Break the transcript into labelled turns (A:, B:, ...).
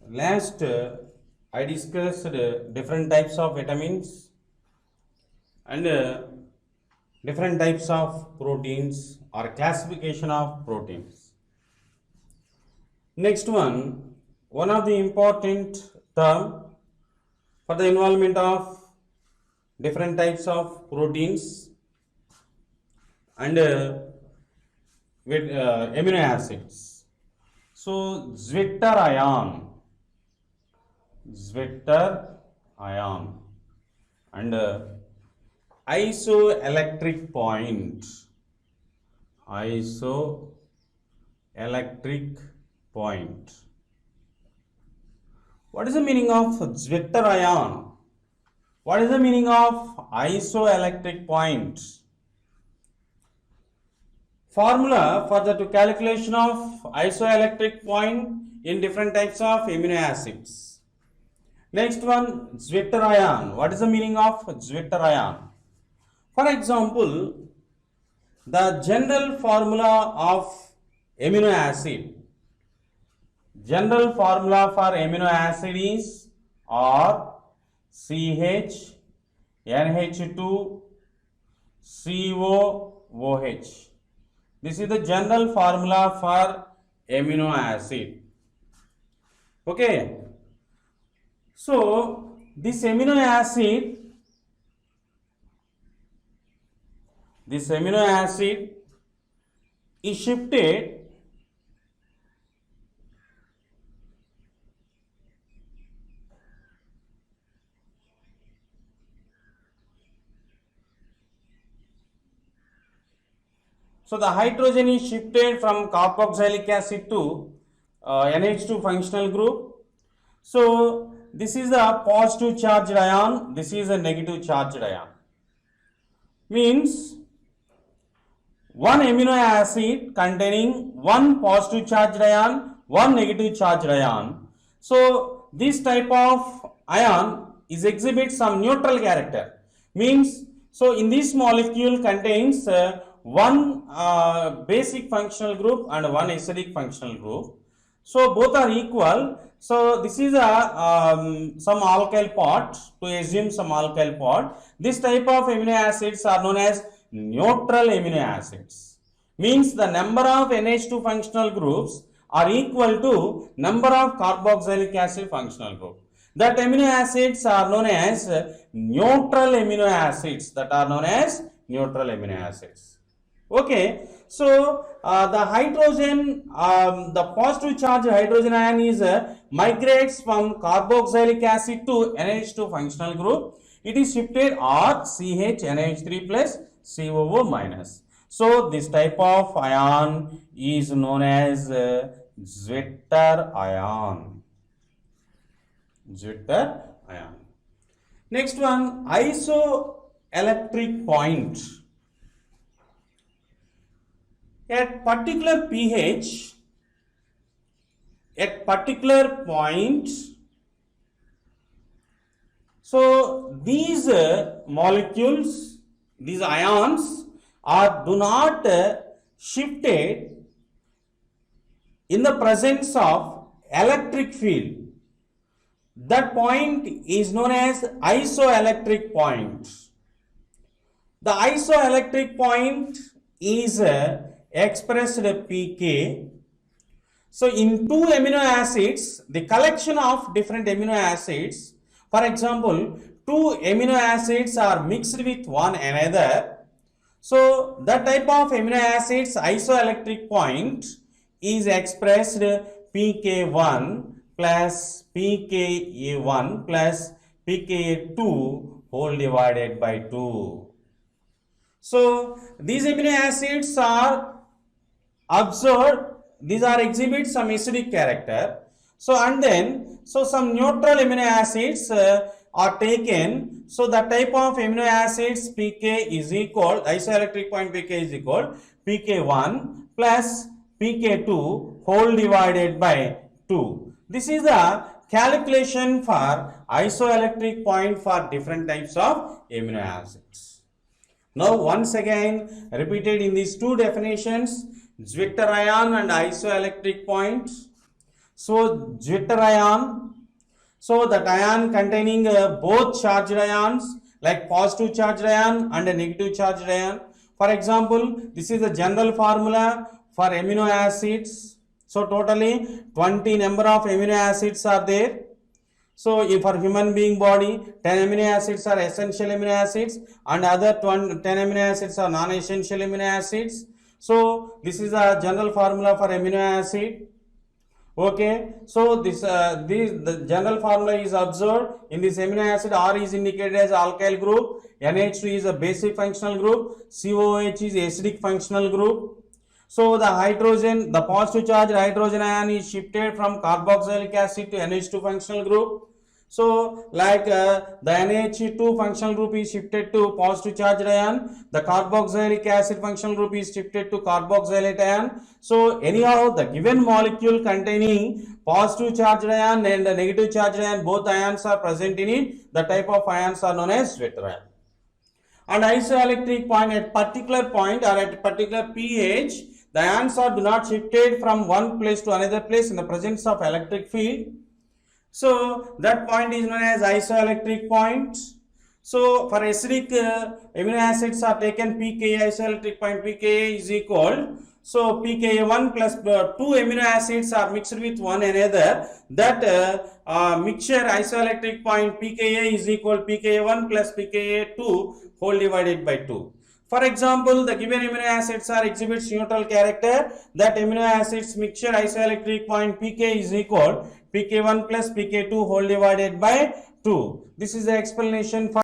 A: last I discussed different types of vitamins and different types of proteins or classification of proteins. Next one of the important term for the involvement of different types of proteins and with amino acids. So Zwitter ion and isoelectric point. What is the meaning of Zwitter ion? What is the meaning of isoelectric point? Formula for the calculation of isoelectric point in different types of amino acids. Next one, Zwitter ion. What is the meaning of Zwitter ion? For example, the general formula of amino acid. General formula for amino acid is CH, NH2, COOH. This is the general formula for amino acid. Okay. So, this amino acid is shifted so the hydrogen is shifted from carboxylic acid to NH2 functional group. So this is a positive charged ion, this is a negative charged ion. Means one amino acid containing one positive charged ion, one negative charged ion. So this type of ion is exhibits some neutral character. Means so in this molecule contains one basic functional group and one acidic functional group. So both are equal. So this is a some alkyl part, to assume some alkyl part. This type of amino acids are known as neutral amino acids. Means the number of NH2 functional groups are equal to number of carboxylic acid functional group. That amino acids are known as neutral amino acids. Okay, so the hydrogen, the positive charge hydrogen ion is migrates from carboxylic acid to NH2 functional group. It is shifted CH NH3 plus COO minus. So this type of ion is known as Zwitter ion. Next one, isoelectric point. At particular pH, at particular point, so these molecules, these ions do not shifted in the presence of electric field. That point is known as isoelectric point. The isoelectric point is expressed pK. So in two amino acids, the collection of different amino acids, for example, two amino acids are mixed with one another. So that type of amino acids isoelectric point is expressed pK1 plus pKa1 plus pKa2 whole divided by 2. So these amino acids are observed, these are exhibit some acidic character. So and then some neutral amino acids are taken. So the type of amino acids pK is equal, isoelectric point pK is equal pK1 plus pK2 whole divided by 2. This is the calculation for isoelectric point for different types of amino acids. Now once again repeated in these two definitions, Zwitter ion and isoelectric point. So Zwitter ion, so that ion containing both charged ions like positive charged ion and a negative charged ion. For example, this is the general formula for amino acids. So totally 20 number of amino acids are there. So if for human being body, 10 amino acids are essential amino acids and other 10 amino acids are non-essential amino acids. So this is a general formula for amino acid. Okay, so the general formula is observed in this amino acid. R is indicated as alkyl group, NH2 is a basic functional group, COH is acidic functional group. So the hydrogen, the positive charged hydrogen ion is shifted from carboxylic acid to NH2 functional group. So like the NH2 functional group is shifted to positive charged ion, the carboxylic acid functional group is shifted to carboxylate ion. So anyhow, the given molecule containing positive charged ion and the negative charged ion, both ions are present in it. The type of ions are known as Zwitter ion. And isoelectric point, at particular point or at particular pH, the ions are do not shifted from one place to another place in the presence of electric field. So that point is known as isoelectric point. So for acidic amino acids are taken pKa, isoelectric point pKa is equal. So pKa1 plus 2 amino acids are mixed with one another. That mixture isoelectric point pKa is equal pKa1 plus pKa2 whole divided by 2. For example, the given amino acids are exhibits neutral character. That amino acids mixture isoelectric point pK is equal pK1 plus pK2 whole divided by 2. This is the explanation for